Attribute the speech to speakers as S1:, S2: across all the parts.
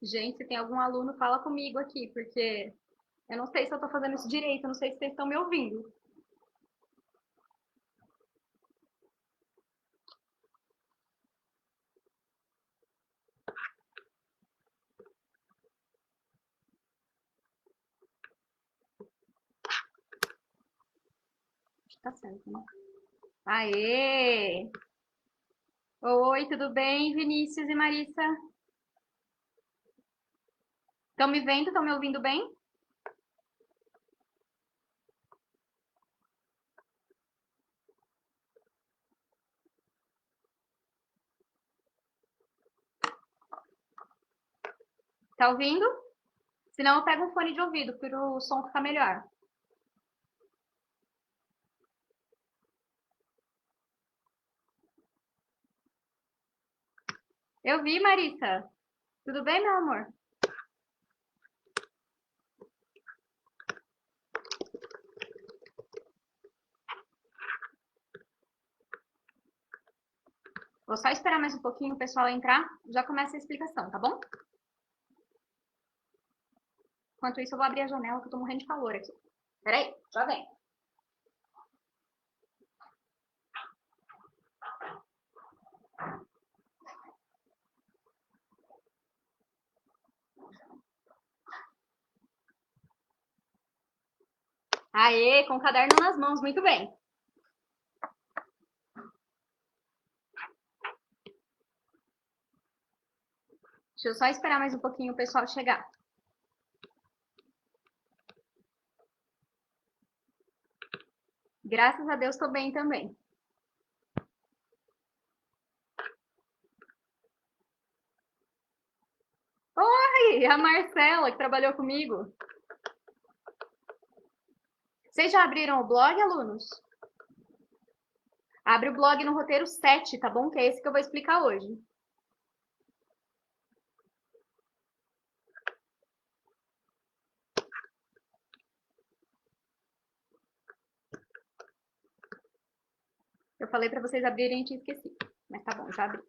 S1: Gente, se tem algum aluno, fala comigo aqui, porque eu não sei se eu tô fazendo isso direito, eu não sei se vocês estão me ouvindo. Tá certo, né? Aê! Oi, tudo bem, Vinícius e Marissa? Estão me vendo? Estão me ouvindo bem? Tá ouvindo? Senão eu pego um fone de ouvido para o som ficar melhor. Eu vi, Marissa. Tudo bem, meu amor? Vou só esperar mais um pouquinho o pessoal entrar, já começa a explicação, tá bom? Enquanto isso, eu vou abrir a janela que eu tô morrendo de calor aqui. Peraí, já vem. Aê, com o caderno nas mãos, muito bem. Deixa eu só esperar mais um pouquinho o pessoal chegar. Graças a Deus, tô bem também. Oi, a Marcela, que trabalhou comigo. Vocês já abriram o blog, alunos? Abre o blog no roteiro 7, tá bom? Que é esse que eu vou explicar hoje. Eu falei pra vocês abrirem e tinha esquecido. Mas tá bom, já abri.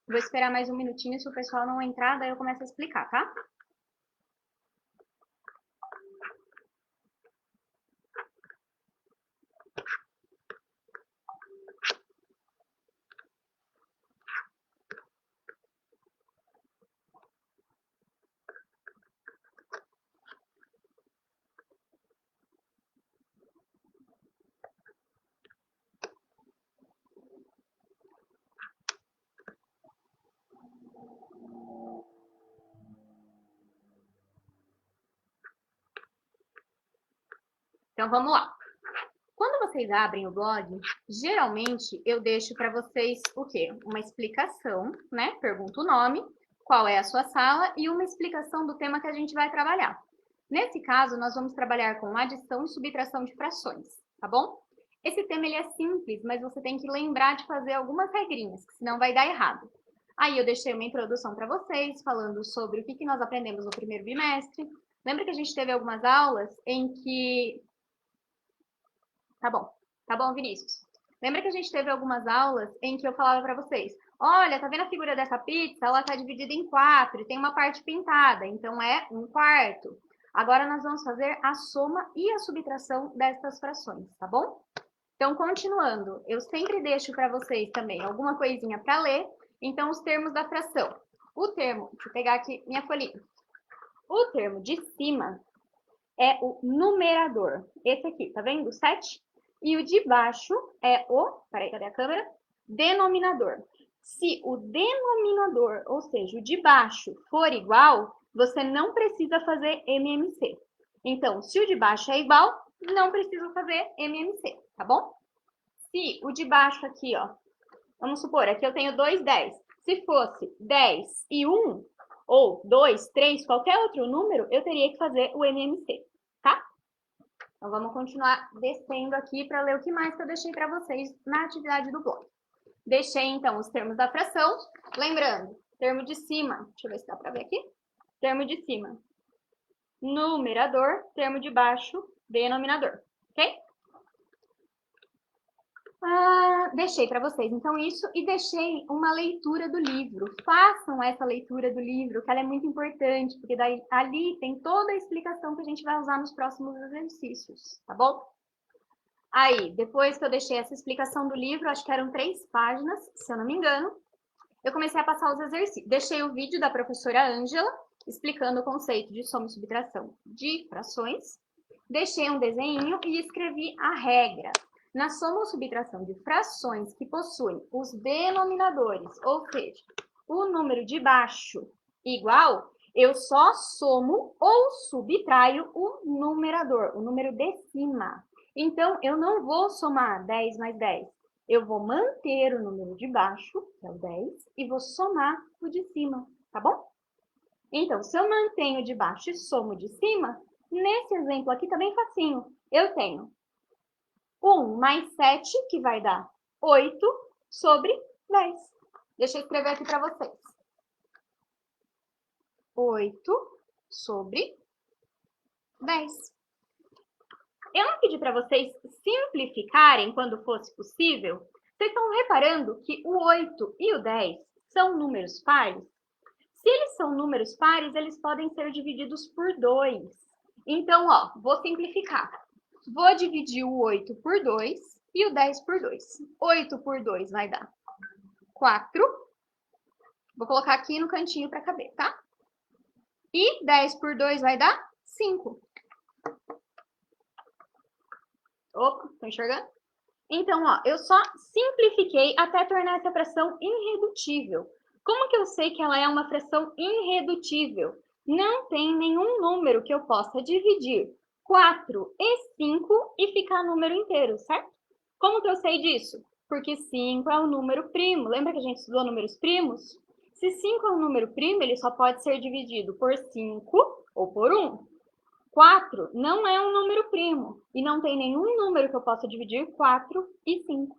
S1: Vou esperar mais um minutinho, se o pessoal não entrar, daí eu começo a explicar, tá? Então vamos lá. Quando vocês abrem o blog, geralmente eu deixo para vocês o quê? Uma explicação, né? Pergunto o nome, qual é a sua sala e uma explicação do tema que a gente vai trabalhar. Nesse caso, nós vamos trabalhar com adição e subtração de frações, tá bom? Esse tema ele é simples, mas você tem que lembrar de fazer algumas regrinhas, que senão vai dar errado. Aí eu deixei uma introdução para vocês, falando sobre o que nós aprendemos no primeiro bimestre. Lembra que a gente teve algumas aulas em que tá bom, Vinícius. Lembra que a gente teve algumas aulas em que eu falava para vocês: olha, tá vendo a figura dessa pizza? Ela tá dividida em quatro e tem uma parte pintada, então é um quarto. Agora nós vamos fazer a soma e a subtração dessas frações, tá bom? Então, continuando, eu sempre deixo para vocês também alguma coisinha para ler. Então, os termos da fração. O termo, deixa eu pegar aqui minha folhinha. O termo de cima é o numerador. Esse aqui, tá vendo? 7. E o de baixo é o, peraí, cadê a câmera? Denominador. Se o denominador, ou seja, o de baixo, for igual, você não precisa fazer MMC. Então, se o de baixo é igual, não precisa fazer MMC, tá bom? Se o de baixo aqui, ó, vamos supor, aqui eu tenho 2 10. Se fosse 10 e 1, ou 2, 3, qualquer outro número, eu teria que fazer o MMC, tá? Então, vamos continuar descendo aqui para ler o que mais que eu deixei para vocês na atividade do blog. Deixei, então, os termos da fração. Lembrando, termo de cima, deixa eu ver se dá para ver aqui. termo de cima, numerador, termo de baixo, denominador, ok? Deixei para vocês, então, isso, e deixei uma leitura do livro. Façam essa leitura do livro, que ela é muito importante, porque daí, ali tem toda a explicação que a gente vai usar nos próximos exercícios, tá bom? Aí, depois que eu deixei essa explicação do livro, acho que eram 3 páginas, se eu não me engano, eu comecei a passar os exercícios. Deixei o vídeo da professora Ângela, explicando o conceito de soma e subtração de frações. Deixei um desenho e escrevi a regra. Na soma ou subtração de frações que possuem os denominadores, ou seja, o número de baixo igual, eu só somo ou subtraio o numerador, o número de cima. Então, eu não vou somar 10 mais 10. Eu vou manter o número de baixo, que é o 10, e vou somar o de cima, tá bom? Então, se eu mantenho o de baixo e somo o de cima, nesse exemplo aqui também facinho. Eu tenho 1 mais 7, que vai dar 8 sobre 10. Deixa eu escrever aqui para vocês. 8 sobre 10. Eu não pedi para vocês simplificarem quando fosse possível. Vocês estão reparando que o 8 e o 10 são números pares? Se eles são números pares, eles podem ser divididos por 2. Então, ó, vou simplificar. Vou dividir o 8 por 2 e o 10 por 2. 8 por 2 vai dar 4. Vou colocar aqui no cantinho para caber, tá? E 10 por 2 vai dar 5. Opa, tá enxergando? Então, ó, eu só simplifiquei até tornar essa fração irredutível. Como que eu sei que ela é uma fração irredutível? Não tem nenhum número que eu possa dividir 4 e 5 e ficar número inteiro, certo? Como que eu sei disso? Porque 5 é um número primo. Lembra que a gente estudou números primos? Se 5 é um número primo, ele só pode ser dividido por 5 ou por 1. 4 não é um número primo e não tem nenhum número que eu possa dividir 4 e 5,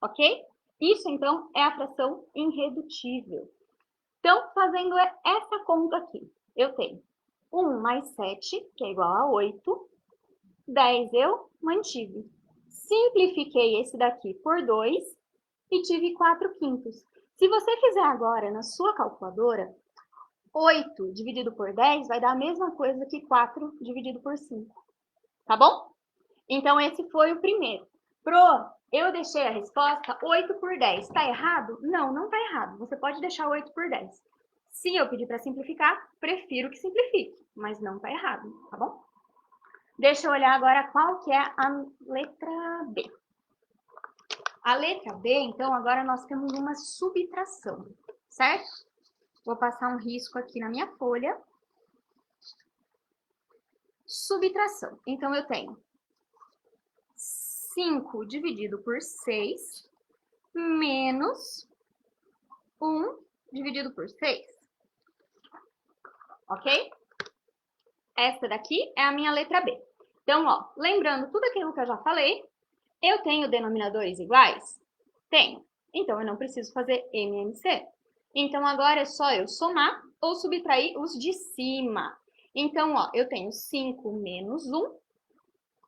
S1: ok? Isso, então, é a fração irredutível. Então, fazendo essa conta aqui, eu tenho 1 mais 7, que é igual a 8, 10 eu mantive. Simplifiquei esse daqui por 2 e tive 4 quintos. Se você fizer agora na sua calculadora, 8 dividido por 10 vai dar a mesma coisa que 4 dividido por 5. Tá bom? Então, esse foi o primeiro. Pro, eu deixei a resposta 8 por 10. Tá errado? Não, não tá errado. Você pode deixar 8 por 10. Se eu pedir para simplificar, prefiro que simplifique, mas não tá errado, tá bom? Deixa eu olhar agora qual que é a letra B. A letra B, então, agora nós temos uma subtração, certo? Vou passar um risco aqui na minha folha. Subtração. Então, eu tenho 5 dividido por 6 menos 1 dividido por 6. Ok? Essa daqui é a minha letra B. Então, ó, lembrando tudo aquilo que eu já falei, eu tenho denominadores iguais? Tenho. Então, eu não preciso fazer MMC. Então, agora é só eu somar ou subtrair os de cima. Então, ó, eu tenho 5 menos 1.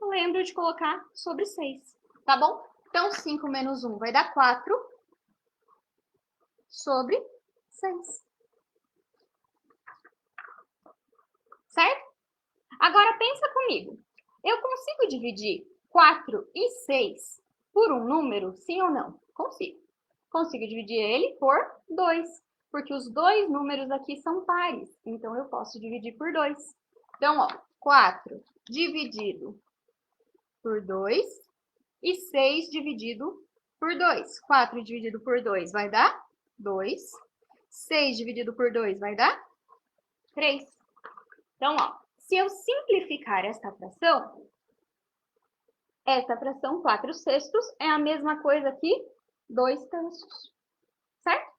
S1: Lembro de colocar sobre 6, tá bom? Então, 5 menos 1 vai dar 4 sobre 6. Certo? Agora, pensa comigo. Eu consigo dividir 4 e 6 por um número, sim ou não? Consigo. Consigo dividir ele por 2, porque os dois números aqui são pares. Então, eu posso dividir por 2. Então, ó, 4 dividido por 2 e 6 dividido por 2. 4 dividido por 2 vai dar 2. 6 dividido por 2 vai dar 3. Então, ó, se eu simplificar esta fração 4 sextos é a mesma coisa que 2 terços, certo?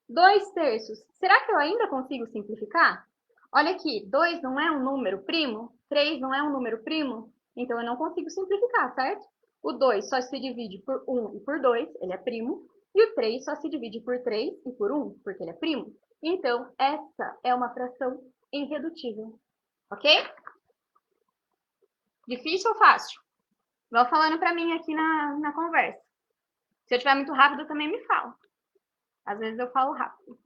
S1: 2 terços. Será que eu ainda consigo simplificar? Olha aqui, 2 não é um número primo, 3 não é um número primo, então eu não consigo simplificar, certo? O 2 só se divide por 1 e por 2, ele é primo, e o 3 só se divide por 3 e por 1, porque ele é primo. Então, essa é uma fração irredutível. Ok? Difícil ou fácil? Vão falando para mim aqui na conversa. Se eu estiver muito rápido, também me fala. Às vezes eu falo rápido.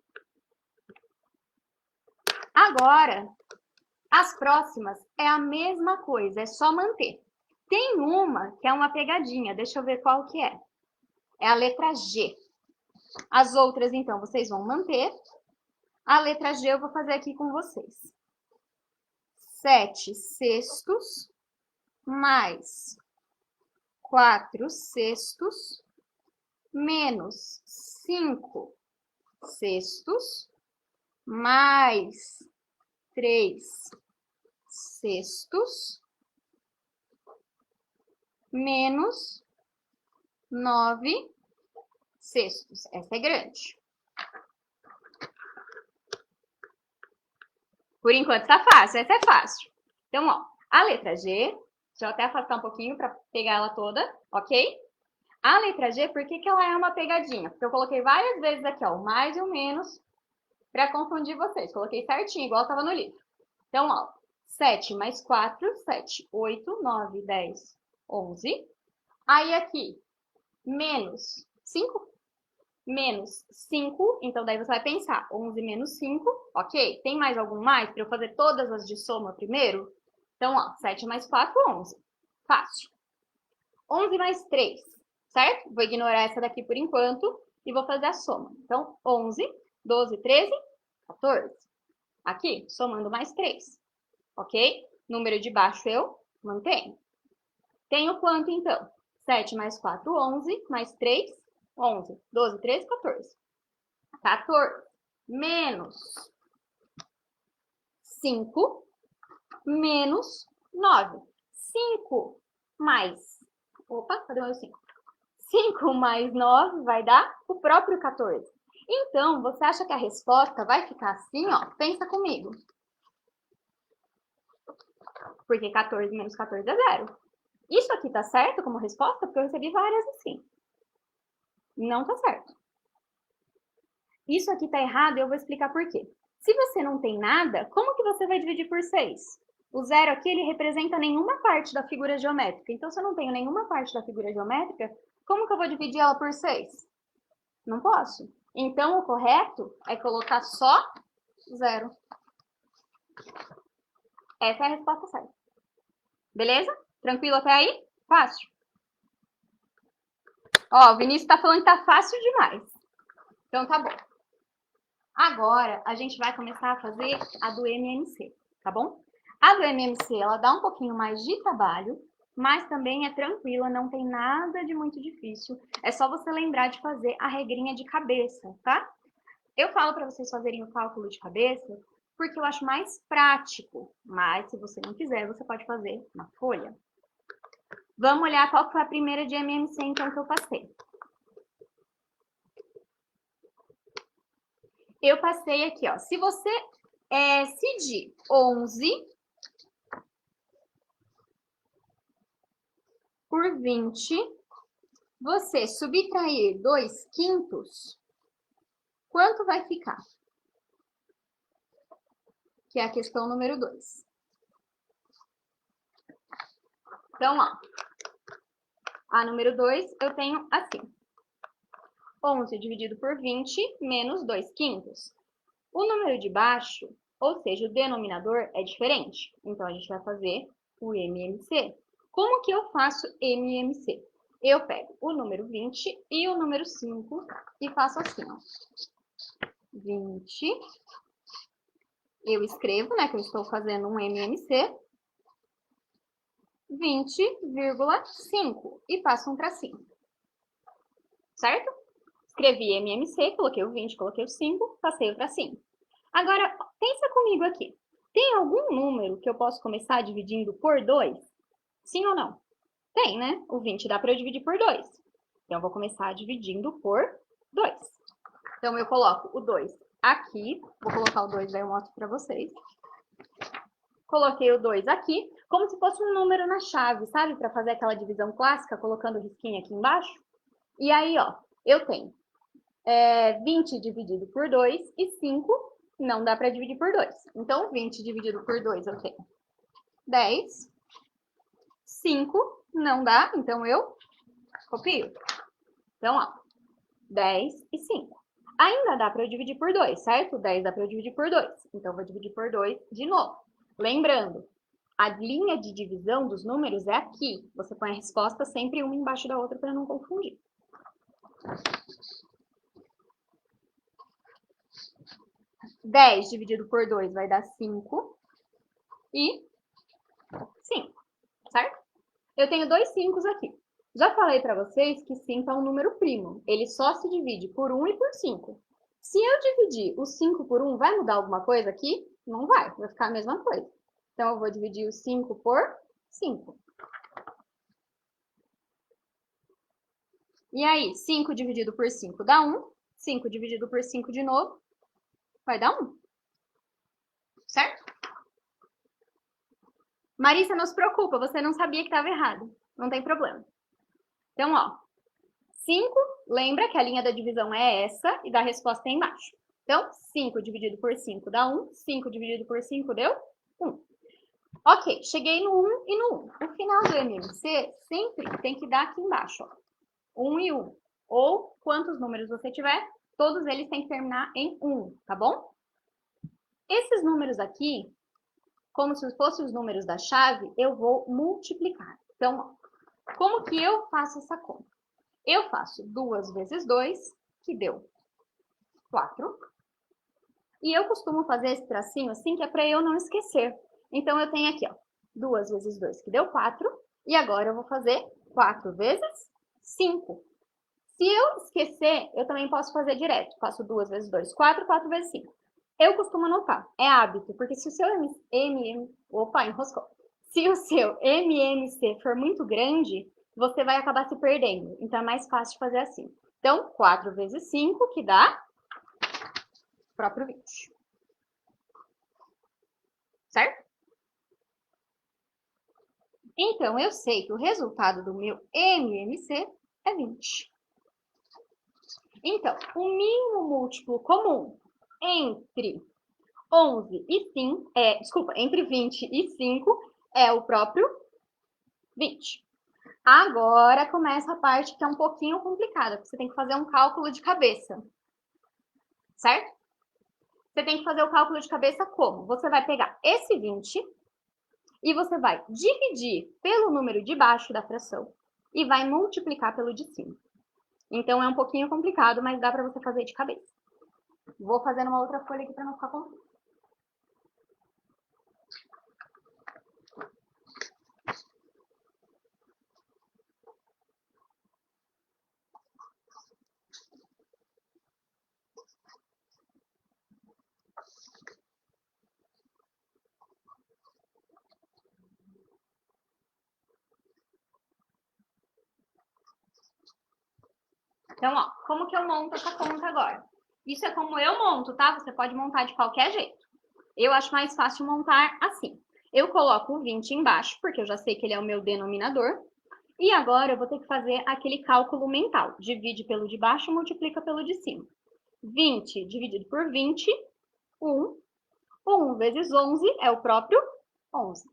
S1: Agora, as próximas é a mesma coisa, é só manter. Tem uma que é uma pegadinha, deixa eu ver qual que é. É a letra G. As outras, então, vocês vão manter. A letra G eu vou fazer aqui com vocês. 7 sextos mais 4 sextos menos 5 sextos mais 3 sextos menos 9 sextos. Essa é grande. Por enquanto tá fácil, essa é fácil. Então, ó, a letra G, deixa eu até afastar um pouquinho para pegar ela toda, ok? A letra G, por que ela é uma pegadinha? Porque eu coloquei várias vezes aqui, ó, o mais e o menos, para confundir vocês. Coloquei certinho, igual estava no livro. Então, ó, 7 mais 4, 7, 8, 9, 10, 11. Aí aqui, menos 5, menos 5, então daí você vai pensar, 11 menos 5, ok? Tem mais algum mais para eu fazer todas as de soma primeiro? Então, ó, 7 mais 4, 11. Fácil. 11 mais 3, certo? Vou ignorar essa daqui por enquanto e vou fazer a soma. Então, 11, 12, 13, 14. Aqui, somando mais 3, ok? Número de baixo eu mantenho. Tenho quanto, então? 7 mais 4, 11, mais 3, 11, 12, 13, 14. 14 menos 5 menos 9. 5 mais... Opa, cadê o meu 5? 5 mais 9 vai dar o próprio 14. Então, você acha que a resposta vai ficar assim, ó? Pensa comigo. Porque 14 menos 14 é 0. Isso aqui tá certo como resposta? Porque eu recebi várias assim. Não tá certo. Isso aqui tá errado e eu vou explicar por quê. Se você não tem nada, como que você vai dividir por 6? O zero aqui, ele representa nenhuma parte da figura geométrica. Então, se eu não tenho nenhuma parte da figura geométrica, como que eu vou dividir ela por 6? Não posso. Então, o correto é colocar só 0. Essa é a resposta certa. Beleza? Tranquilo até aí? Fácil. Ó, o Vinícius tá falando que tá fácil demais. Então, tá bom. Agora, a gente vai começar a fazer a do MMC, tá bom? A do MMC, ela dá um pouquinho mais de trabalho, mas também é tranquila, não tem nada de muito difícil. É só você lembrar de fazer a regrinha de cabeça, tá? Eu falo para vocês fazerem o cálculo de cabeça porque eu acho mais prático, mas se você não quiser, você pode fazer na folha. Vamos olhar qual foi a primeira de MMC, então, que eu passei. Eu passei aqui, ó. Se você decidir 11 por 20, você subtrair 2/5, quanto vai ficar? Que é a questão número 2. Então, ó, a número 2 eu tenho assim. 11 dividido por 20 menos 2/5. O número de baixo, ou seja, o denominador, é diferente. Então, a gente vai fazer o MMC. Como que eu faço MMC? Eu pego o número 20 e o número 5 e faço assim, ó. 20, eu escrevo, né, que eu estou fazendo um MMC, 20,5 e passo um tracinho. Certo? Escrevi MMC, coloquei o 20, coloquei o 5, passei o tracinho. Agora, pensa comigo aqui. Tem algum número que eu posso começar dividindo por 2? Sim ou não? Tem, né? O 20 dá para eu dividir por 2. Então, eu vou começar dividindo por 2. Então, eu coloco o 2 aqui. Vou colocar o 2, aí eu mostro para vocês. Coloquei o 2 aqui, como se fosse um número na chave, sabe? Para fazer aquela divisão clássica, colocando o risquinho aqui embaixo. E aí, ó, eu tenho 20 dividido por 2 e 5 não dá para dividir por 2. Então, 20 dividido por 2 eu tenho 10. 5 não dá, então eu copio. Então, ó, 10 e 5. Ainda dá para eu dividir por 2, certo? 10 dá para eu dividir por 2. Então, eu vou dividir por 2 de novo. Lembrando, a linha de divisão dos números é aqui. Você põe a resposta sempre uma embaixo da outra para não confundir. Dez dividido por 2 vai dar 5 e 5, certo? Eu tenho dois 5 aqui. Já falei para vocês que 5 é um número primo. Ele só se divide por 1 e por 5. Se eu dividir o 5 por 1, vai mudar alguma coisa aqui? Não vai, vai ficar a mesma coisa. Então, eu vou dividir o 5 por 5. E aí, 5 dividido por 5 dá 1. 5 dividido por 5 de novo vai dar 1. Certo? Marissa, não se preocupa, você não sabia que estava errado. Não tem problema. Então, ó, 5, lembra que a linha da divisão é essa e da resposta é embaixo. Então, 5 dividido por 5 dá 1. 5 dividido por 5 deu 1. Ok, cheguei no 1 e no 1. O final do MMC sempre tem que dar aqui embaixo, ó. 1 e 1. Ou quantos números você tiver, todos eles têm que terminar em 1, tá bom? Esses números aqui, como se fossem os números da chave, eu vou multiplicar. Então, como que eu faço essa conta? Eu faço 2 vezes 2, que deu 4. E eu costumo fazer esse tracinho assim, que é para eu não esquecer. Então, eu tenho aqui, ó, 2 vezes 2, que deu 4. E agora eu vou fazer 4 vezes 5. Se eu esquecer, eu também posso fazer direto. Faço 2 vezes 2, 4, 4 vezes 5. Eu costumo anotar, é hábito, porque se o seu Opa, enroscou. Se o seu MMC for muito grande, você vai acabar se perdendo. Então, é mais fácil fazer assim. Então, 4 vezes 5, que dá o próprio 20. Certo? Então, eu sei que o resultado do meu MMC é 20. Então, o mínimo múltiplo comum entre 11 e 5, entre 20 e 5 é o próprio 20. Agora começa a parte que é um pouquinho complicada, porque você tem que fazer um cálculo de cabeça, certo? Você tem que fazer o cálculo de cabeça como? Você vai pegar esse 20 e você vai dividir pelo número de baixo da fração e vai multiplicar pelo de cima. Então, é um pouquinho complicado, mas dá para você fazer de cabeça. Vou fazer numa outra folha aqui para não ficar confuso. Então, ó, como que eu monto essa conta agora? Isso é como eu monto, tá? Você pode montar de qualquer jeito. Eu acho mais fácil montar assim. Eu coloco o 20 embaixo, porque eu já sei que ele é o meu denominador. E agora eu vou ter que fazer aquele cálculo mental. Divide pelo de baixo, multiplica pelo de cima. 20 dividido por 20, 1. 1 vezes 11 é o próprio 11.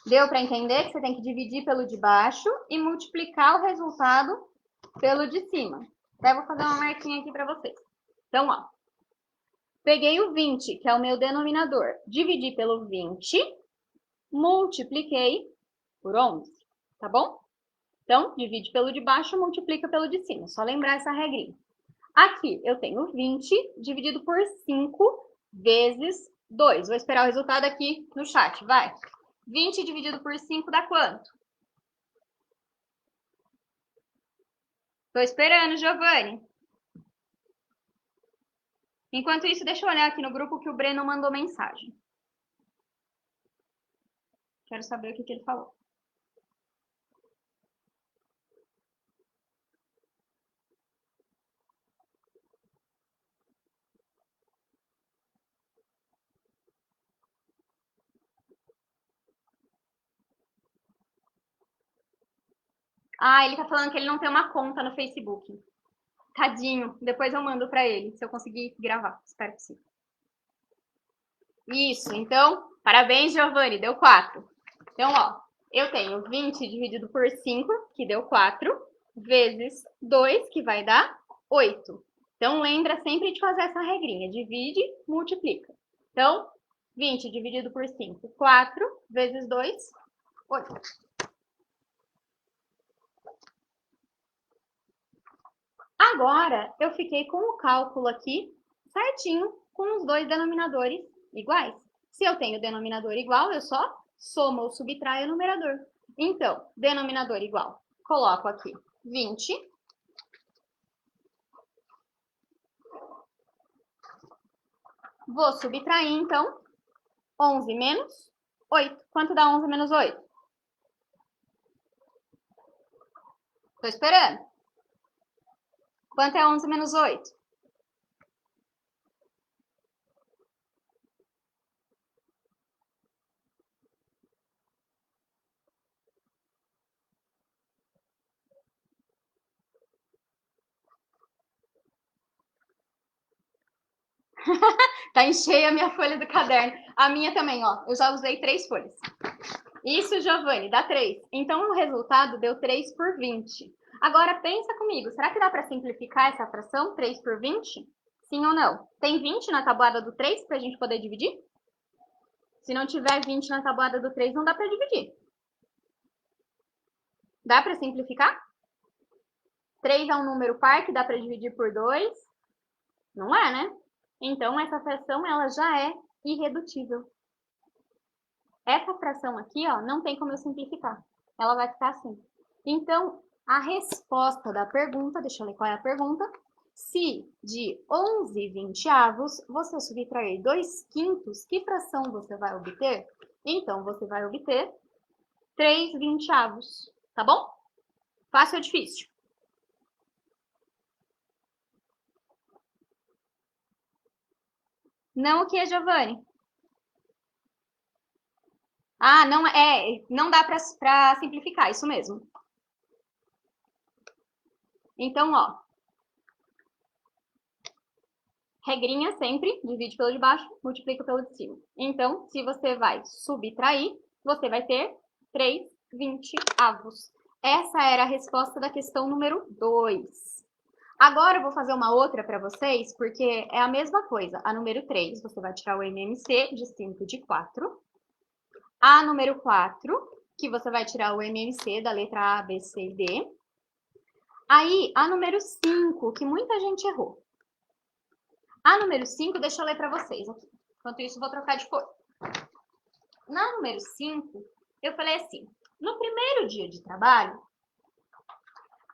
S1: Deu para entender que você tem que dividir pelo de baixo e multiplicar o resultado pelo de cima. Até vou fazer uma marquinha aqui para vocês. Então, ó, peguei o 20, que é o meu denominador, dividi pelo 20, multipliquei por 11, tá bom? Então, divide pelo de baixo, multiplica pelo de cima. Só lembrar essa regrinha. Aqui, eu tenho 20 dividido por 5 vezes 2. Vou esperar o resultado aqui no chat, vai. 20 dividido por 5 dá quanto? Tô esperando, Giovanni. Enquanto isso, deixa eu olhar aqui no grupo que o Breno mandou mensagem. Quero saber o que ele falou. Ah, ele tá falando que ele não tem uma conta no Facebook. Tadinho. Depois eu mando pra ele, se eu conseguir gravar. Espero que sim. Isso, então, parabéns, Giovanni, deu 4. Então, ó, eu tenho 20 dividido por 5, que deu 4, vezes 2, que vai dar 8. Então, lembra sempre de fazer essa regrinha, divide, multiplica. Então, 20 dividido por 5, 4, vezes 2, 8. Agora, eu fiquei com o cálculo aqui certinho, com os dois denominadores iguais. Se eu tenho denominador igual, eu só somo ou subtraio o numerador. Então, denominador igual. Coloco aqui 20. Vou subtrair, então, 11 menos 8. Quanto dá 11 menos 8? Estou esperando. Quanto é 11 menos 8? Tá encheia a minha folha do caderno. A minha também, ó. Eu já usei 3 folhas. Isso, Giovanni, dá 3. Então, o resultado deu 3 por 20. Agora, pensa comigo. Será que dá para simplificar essa fração, 3 por 20? Sim ou não? Tem 20 na tabuada do 3 para a gente poder dividir? Se não tiver 20 na tabuada do 3, não dá para dividir. Dá para simplificar? 3 é um número par que dá para dividir por 2? Não é, né? Então, essa fração ela já é irredutível. Essa fração aqui, ó, não tem como eu simplificar. Ela vai ficar assim. Então, a resposta da pergunta, deixa eu ler qual é a pergunta. Se de 11 vinteavos você subtrair 2 quintos, que fração você vai obter? Então, você vai obter 3 vinteavos, tá bom? Fácil ou difícil? Não o que, Giovanni? Ah, não dá para simplificar, isso mesmo. Então, ó, regrinha sempre, divide pelo de baixo, multiplica pelo de cima. Então, se você vai subtrair, você vai ter 3 vinteavos. Essa era a resposta da questão número 2. Agora eu vou fazer uma outra para vocês, porque é a mesma coisa. A número 3, você vai tirar o MMC de 5 e de 4. A número 4, que você vai tirar o MMC da letra A, B, C e D. Aí, a número 5, que muita gente errou. A número 5, deixa eu ler para vocês aqui. Enquanto isso, eu vou trocar de cor. Na número 5, eu falei assim, no primeiro dia de trabalho,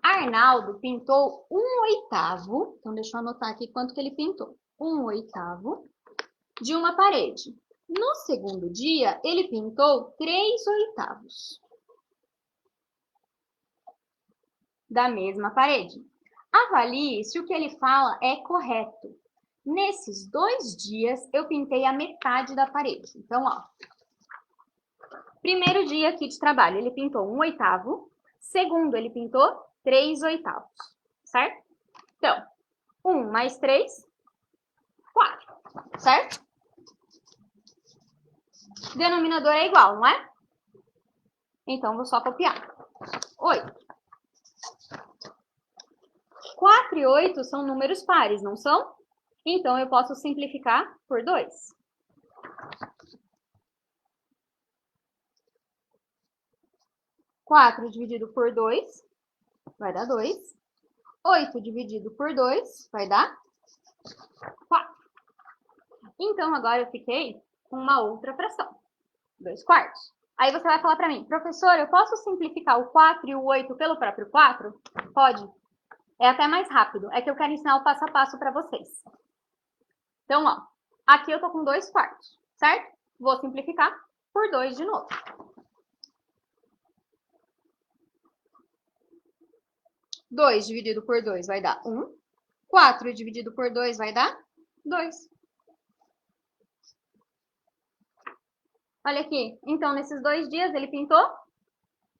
S1: Arnaldo pintou 1/8, então deixa eu anotar aqui quanto que ele pintou. 1/8 de uma parede. No segundo dia, ele pintou 3/8 da mesma parede. Avalie se o que ele fala é correto. Nesses 2 dias, eu pintei a metade da parede. Então, ó, primeiro dia aqui de trabalho, ele pintou 1/8. Segundo, ele pintou 3/8, certo? Então, 1 mais 3, 4, certo? Denominador é igual, não é? Então, vou só copiar. 8. 4 e 8 são números pares, não são? Então, eu posso simplificar por 2. 4 dividido por 2 vai dar 2. 8 dividido por 2 vai dar 4. Então, agora eu fiquei com uma outra fração, 2/4. Aí você vai falar para mim, professor, eu posso simplificar o 4 e o 8 pelo próprio 4? Pode. É até mais rápido. É que eu quero ensinar o passo a passo para vocês. Então, ó, aqui eu tô com 2/4, certo? Vou simplificar por 2 de novo. 2 dividido por 2 vai dar 1. 4 dividido por 2 vai dar 2. Olha aqui. Então, nesses 2 dias, ele pintou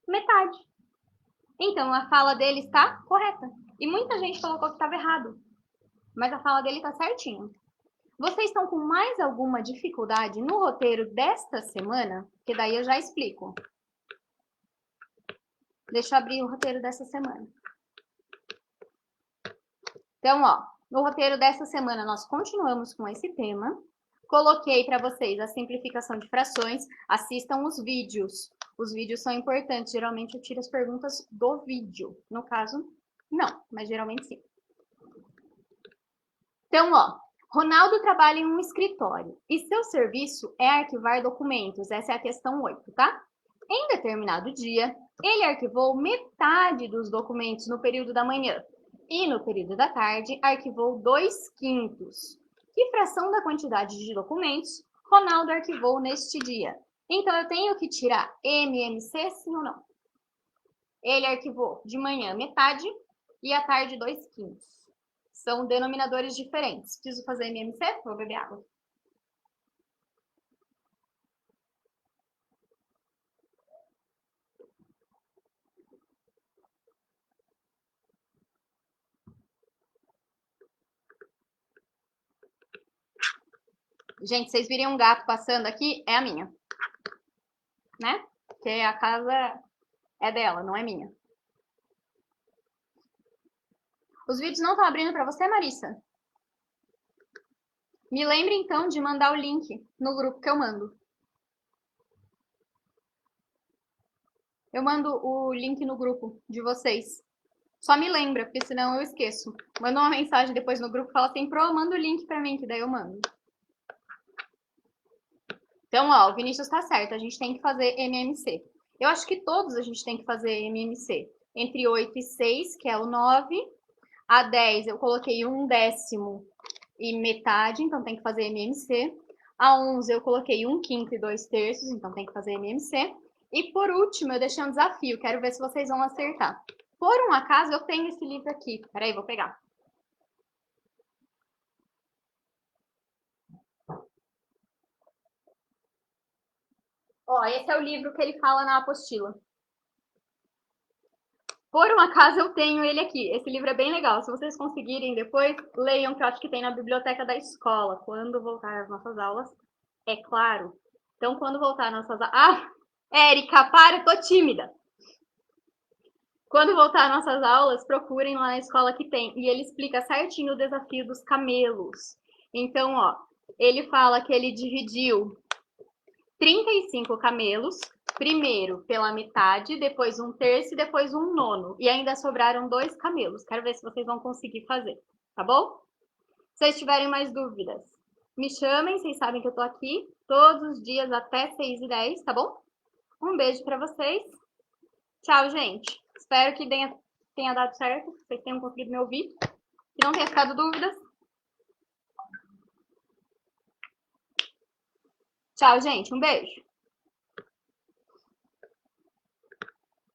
S1: metade. Então, a fala dele está correta. E muita gente colocou que estava errado. Mas a fala dele está certinho. Vocês estão com mais alguma dificuldade no roteiro desta semana? Que daí eu já explico. Deixa eu abrir o roteiro dessa semana. Então, ó, no roteiro dessa semana nós continuamos com esse tema. Coloquei para vocês a simplificação de frações. Assistam os vídeos. Os vídeos são importantes. Geralmente eu tiro as perguntas do vídeo. No caso, não, mas geralmente sim. Então, ó, Ronaldo trabalha em um escritório e seu serviço é arquivar documentos. Essa é a questão 8, tá? Em determinado dia, ele arquivou metade dos documentos no período da manhã e no período da tarde arquivou 2/5. Que fração da quantidade de documentos Ronaldo arquivou neste dia? Então, eu tenho que tirar MMC, sim ou não? Ele arquivou de manhã metade e à tarde 2/5. São denominadores diferentes. Preciso fazer MMC? Vou beber água. Gente, vocês virem um gato passando aqui, é a minha. Né? Porque a casa é dela, não é minha. Os vídeos não estão abrindo para você, Marissa? Me lembre, então, de mandar o link no grupo que eu mando. Eu mando o link no grupo de vocês. Só me lembra, porque senão eu esqueço. Manda uma mensagem depois no grupo e fala assim, Pro, manda o link para mim, que daí eu mando. Então, ó, o Vinícius tá certo, a gente tem que fazer MMC. Eu acho que todos a gente tem que fazer MMC. Entre 8 e 6, que é o 9. A 10 eu coloquei 1/10 e metade, então tem que fazer MMC. A 11 eu coloquei 1/5 e 2/3, então tem que fazer MMC. E por último, eu deixei um desafio, quero ver se vocês vão acertar. Por um acaso, eu tenho esse livro aqui. Peraí, vou pegar. Ó, esse é o livro que ele fala na apostila. Por um acaso eu tenho ele aqui. Esse livro é bem legal. Se vocês conseguirem depois, leiam, que eu acho que tem na biblioteca da escola. Quando voltar às nossas aulas, é claro. Então, quando voltar às nossas aulas... Ah, Érica, para, eu tô tímida. Quando voltar às nossas aulas, procurem lá na escola que tem. E ele explica certinho o desafio dos camelos. Então, ó, ele fala que ele dividiu 35 camelos, primeiro pela metade, depois 1/3 e depois 1/9. E ainda sobraram 2 camelos. Quero ver se vocês vão conseguir fazer, tá bom? Se vocês tiverem mais dúvidas, me chamem, vocês sabem que eu tô aqui todos os dias até 6h10, tá bom? Um beijo pra vocês. Tchau, gente. Espero que tenha dado certo, que vocês tenham conseguido me ouvir, que não tenha ficado dúvidas. Tchau, gente. Um beijo.